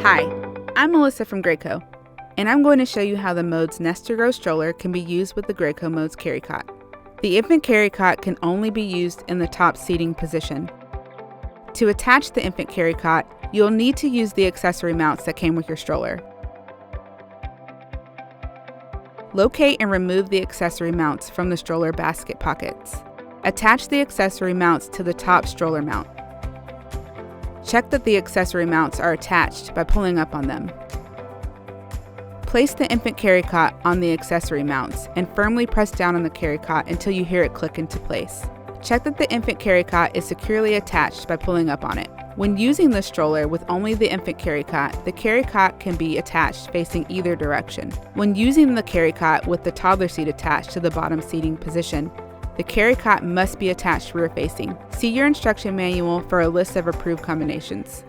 Hi, I'm Melissa from Graco, and I'm going to show you how the Modes Nest2Grow Stroller can be used with the Graco Modes Carrycot. The infant carrycot can only be used in the top seating position. To attach the infant carrycot, you'll need to use the accessory mounts that came with your stroller. Locate and remove the accessory mounts from the stroller basket pockets. Attach the accessory mounts to the top stroller mount. Check that the accessory mounts are attached by pulling up on them. Place the infant carrycot on the accessory mounts and firmly press down on the carrycot until you hear it click into place. Check that the infant carrycot is securely attached by pulling up on it. When using the stroller with only the infant carrycot, the carrycot can be attached facing either direction. When using the carrycot with the toddler seat attached to the bottom seating position, the carrycot must be attached rear facing. See your instruction manual for a list of approved combinations.